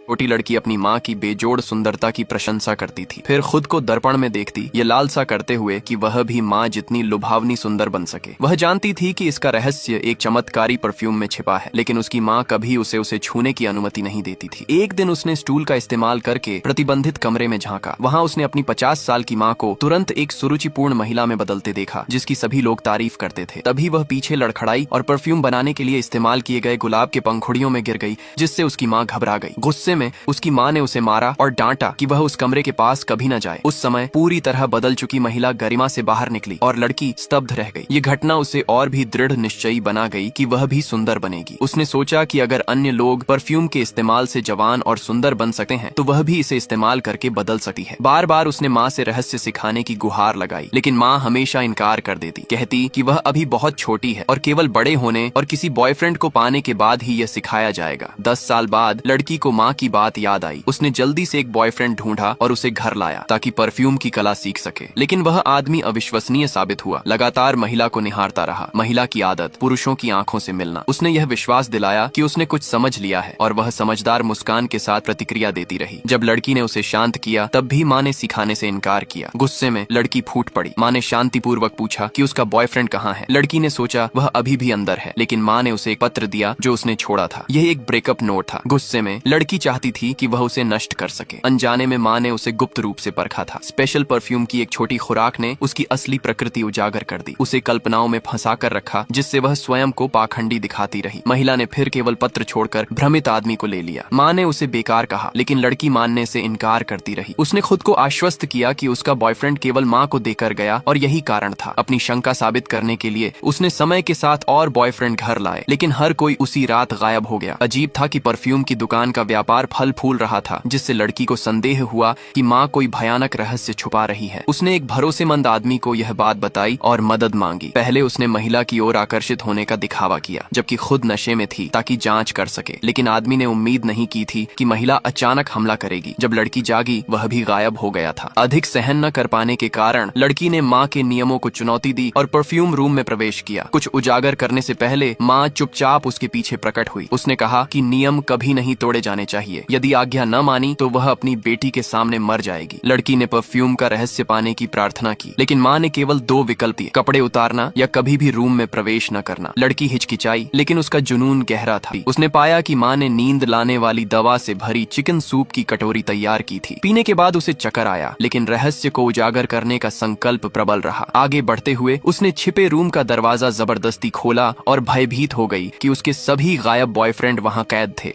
छोटी लड़की अपनी माँ की बेजोड़ सुंदरता की प्रशंसा करती थी, फिर खुद को दर्पण में देखती, ये लालसा करते हुए कि वह भी माँ जितनी लुभावनी सुंदर बन सके। वह जानती थी कि इसका रहस्य एक चमत्कारी परफ्यूम में छिपा है, लेकिन उसकी माँ कभी उसे छूने की अनुमति नहीं देती थी। एक दिन उसने स्टूल का इस्तेमाल करके प्रतिबंधित कमरे में झांका। वहाँ उसने अपनी 50 साल की माँ को तुरंत एक सुरुचिपूर्ण महिला में बदलते देखा, जिसकी सभी लोग तारीफ करते थे। तभी वह पीछे लड़खड़ाई और परफ्यूम बनाने के लिए इस्तेमाल किए गए गुलाब के पंखुड़ियों में गिर गई, जिससे उसकी माँ घबरा गई। गुस्से में उसकी माँ ने उसे मारा और डांटा कि वह उस कमरे के पास कभी न जाए। उस समय पूरी तरह बदल चुकी महिला गरिमा से बाहर निकली और लड़की स्तब्ध रह गई। ये घटना उसे और भी दृढ़ निश्चयी बना गई कि वह भी सुंदर बनेगी। उसने सोचा कि अगर अन्य लोग परफ्यूम के इस्तेमाल से जवान और सुंदर बन सकते हैं, तो वह भी इसे इस्तेमाल करके बदल सकती है। बार बार उसने माँ से रहस्य सिखाने की गुहार लगाई, लेकिन माँ हमेशा इनकार कर देती, कहती कि वह अभी बहुत छोटी है और केवल बड़े होने और किसी बॉयफ्रेंड को पाने के बाद ही यह सिखाया जाएगा। 10 साल बाद लड़की को माँ की बात याद आई। उसने जल्दी से एक बॉयफ्रेंड ढूंढा और उसे घर लाया ताकि परफ्यूम की कला सीख सके, लेकिन वह आदमी अविश्वसनीय साबित हुआ। लगातार महिला को निहारता रहा। महिला की आदत पुरुषों की आंखों से मिलना। उसने यह विश्वास दिलाया कि उसने कुछ समझ लिया है और वह समझदार मुस्कान के साथ प्रतिक्रिया देती रही। जब लड़की ने उसे शांत किया, तब भी माँ ने सिखाने से इनकार किया। गुस्से में लड़की फूट पड़ी। माँ ने शांतिपूर्वक पूछा कि उसका बॉयफ्रेंड कहाँ है। लड़की ने सोचा वह अभी भी अंदर है, लेकिन माँ ने उसे एक पत्र दिया जो उसने छोड़ा था। यह एक ब्रेकअप नोट था। गुस्से में लड़की चाहती थी कि वह उसे नष्ट कर सके। अनजाने में माँ ने उसे गुप्त रूप से परखा था। स्पेशल परफ्यूम की एक छोटी खुराक ने उसकी असली प्रकृति उजागर कर दी। उसे कल्पनाओं में फंसा कर रखा, जिससे वह स्वयं को पाखंडी दिखाती रही। महिला ने फिर केवल पत्र छोड़कर भ्रमित आदमी को ले लिया। माँ ने उसे बेकार कहा, लेकिन लड़की मानने से इनकार करती रही। उसने खुद को आश्वस्त किया कि उसका बॉयफ्रेंड केवल माँ को देकर गया और यही कारण था। अपनी शंका साबित करने के लिए उसने समय के साथ और बॉयफ्रेंड घर लाए, लेकिन हर कोई उसी रात गायब हो गया। अजीब था कि परफ्यूम की दुकान का व्यापार फल फूल रहा था, जिससे लड़की को संदेह हुआ कि माँ कोई भयानक रहस्य छुपा रही है। उसने एक भरोसेमंद आदमी को यह बात बताई और मदद मांगी। पहले उसने महिला की ओर आकर्षित होने का दिखावा किया, जबकि खुद नशे में थी, ताकि जांच कर सके। लेकिन आदमी ने उम्मीद नहीं की थी कि महिला अचानक हमला करेगी। जब लड़की जागी, वह भी गायब हो गया था। अधिक सहन न कर पाने के कारण लड़की ने माँ के नियमों को चुनौती दी और परफ्यूम रूम में प्रवेश किया। कुछ उजागर करने से पहले माँ चुपचाप उसके पीछे प्रकट हुई। उसने कहा कि नियम कभी नहीं तोड़े जाने चाहिए। यदि आज्ञा न मानी तो वह अपनी बेटी के सामने मर जाएगी। लड़की ने परफ्यूम का रहस्य पाने की प्रार्थना की, लेकिन माँ ने केवल 2 विकल्प दिए, कपड़े उतारना या कभी भी रूम में प्रवेश न करना। लड़की हिचकिचाई, लेकिन उसका जुनून गहरा था। उसने पाया कि माँ ने नींद लाने वाली दवा से भरी चिकन सूप की कटोरी तैयार की थी। पीने के बाद उसे चक्कर आया, लेकिन रहस्य को उजागर करने का संकल्प प्रबल रहा। आगे बढ़ते हुए उसने छिपे रूम का दरवाजा जबरदस्ती खोला और भयभीत हो गई कि उसके सभी गायब बॉयफ्रेंड वहाँ कैद थे।